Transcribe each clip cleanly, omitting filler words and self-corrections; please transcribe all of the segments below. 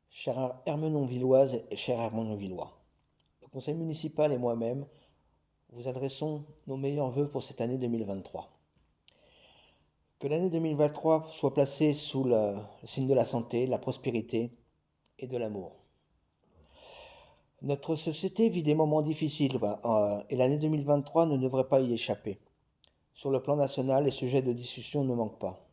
Chère Ermenonvilloise et chers Ermenonvillois, le conseil municipal et moi-même vous adressons nos meilleurs vœux pour cette année 2023. Que l'année 2023 soit placée sous le signe de la santé, de la prospérité et de l'amour. Notre société vit des moments difficiles et l'année 2023 ne devrait pas y échapper. Sur le plan national, les sujets de discussion ne manquent pas.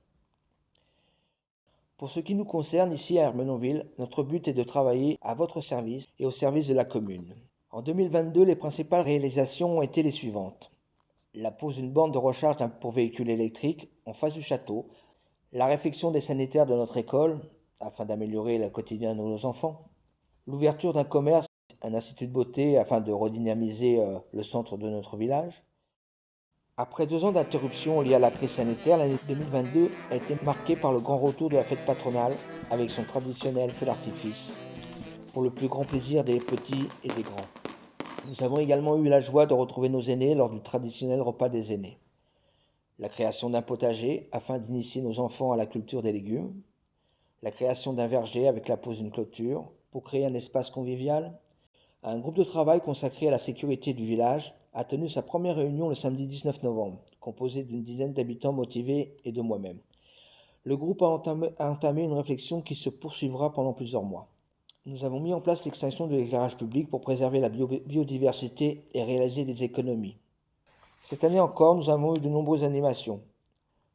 Pour ce qui nous concerne, ici à Ermenonville, notre but est de travailler à votre service et au service de la commune. En 2022, les principales réalisations ont été les suivantes. La pose d'une borne de recharge pour véhicules électriques en face du château, la réfection des sanitaires de notre école, afin d'améliorer le quotidien de nos enfants, l'ouverture d'un commerce, un institut de beauté, afin de redynamiser le centre de notre village. Après 2 ans d'interruption liée à la crise sanitaire, l'année 2022 a été marquée par le grand retour de la fête patronale avec son traditionnel feu d'artifice, pour le plus grand plaisir des petits et des grands. Nous avons également eu la joie de retrouver nos aînés lors du traditionnel repas des aînés. La création d'un potager afin d'initier nos enfants à la culture des légumes. La création d'un verger avec la pose d'une clôture pour créer un espace convivial. Un groupe de travail consacré à la sécurité du village a tenu sa première réunion le samedi 19 novembre, composé d'une dizaine d'habitants motivés et de moi-même. Le groupe a entamé une réflexion qui se poursuivra pendant plusieurs mois. Nous avons mis en place l'extinction de l'éclairage public pour préserver la biodiversité et réaliser des économies. Cette année encore, nous avons eu de nombreuses animations.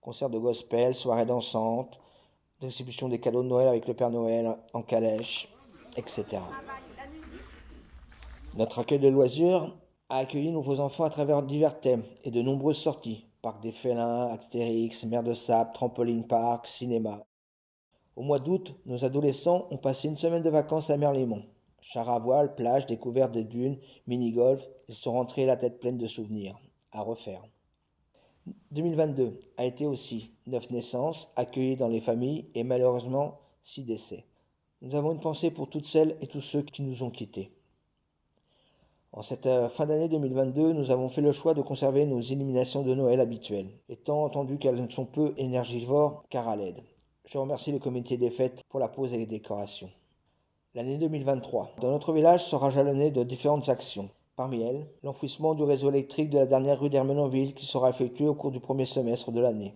Concerts de gospel, soirées dansantes, distribution des cadeaux de Noël avec le Père Noël en calèche, etc. Notre accueil de loisirs a accueilli nouveaux enfants à travers divers thèmes et de nombreuses sorties. Parc des félins, Astérix, mer de sable, trampoline park, cinéma. Au mois d'août, nos adolescents ont passé une semaine de vacances à Merlimont. Char à voile, plage, découverte des dunes, mini-golf, ils sont rentrés la tête pleine de souvenirs à refaire. 2022 a été aussi 9 naissances accueillies dans les familles et malheureusement 6 décès. Nous avons une pensée pour toutes celles et tous ceux qui nous ont quittés. En cette fin d'année 2022, nous avons fait le choix de conserver nos illuminations de Noël habituelles, étant entendu qu'elles sont peu énergivores car à LED. Je remercie le comité des fêtes pour la pose et les décorations. L'année 2023 dans notre village sera jalonnée de différentes actions. Parmi elles, l'enfouissement du réseau électrique de la dernière rue d'Ermenonville qui sera effectué au cours du premier semestre de l'année.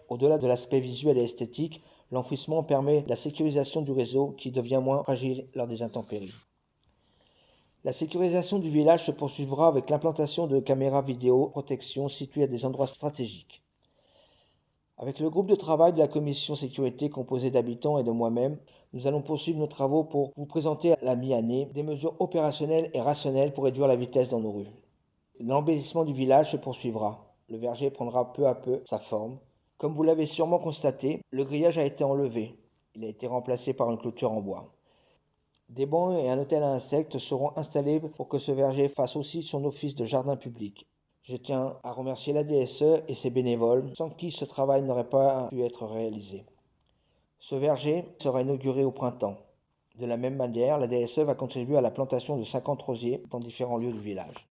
Au-delà de l'aspect visuel et esthétique, l'enfouissement permet la sécurisation du réseau qui devient moins fragile lors des intempéries. La sécurisation du village se poursuivra avec l'implantation de caméras vidéo protection situées à des endroits stratégiques. Avec le groupe de travail de la commission sécurité composé d'habitants et de moi-même, nous allons poursuivre nos travaux pour vous présenter à la mi-année des mesures opérationnelles et rationnelles pour réduire la vitesse dans nos rues. L'embellissement du village se poursuivra. Le verger prendra peu à peu sa forme. Comme vous l'avez sûrement constaté, le grillage a été enlevé. Il a été remplacé par une clôture en bois. Des bancs et un hôtel à insectes seront installés pour que ce verger fasse aussi son office de jardin public. Je tiens à remercier la DSE et ses bénévoles, sans qui ce travail n'aurait pas pu être réalisé. Ce verger sera inauguré au printemps. De la même manière, la DSE va contribuer à la plantation de 50 rosiers dans différents lieux du village.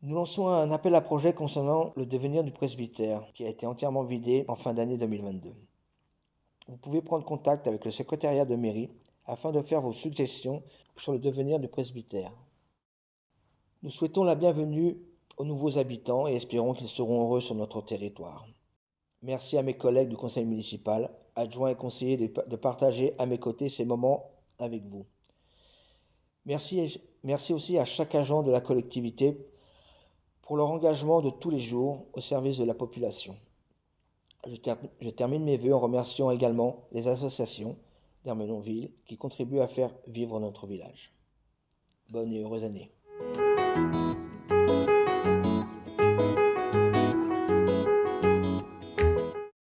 Nous lançons un appel à projet concernant le devenir du presbytère, qui a été entièrement vidé en fin d'année 2022. Vous pouvez prendre contact avec le secrétariat de mairie afin de faire vos suggestions sur le devenir du presbytère. Nous souhaitons la bienvenue aux nouveaux habitants et espérons qu'ils seront heureux sur notre territoire. Merci à mes collègues du conseil municipal, adjoints et conseillers de partager à mes côtés ces moments avec vous. Merci aussi à chaque agent de la collectivité pour leur engagement de tous les jours au service de la population. Je termine mes vœux en remerciant également les associations d'Ermenonville qui contribuent à faire vivre notre village. Bonne et heureuse année.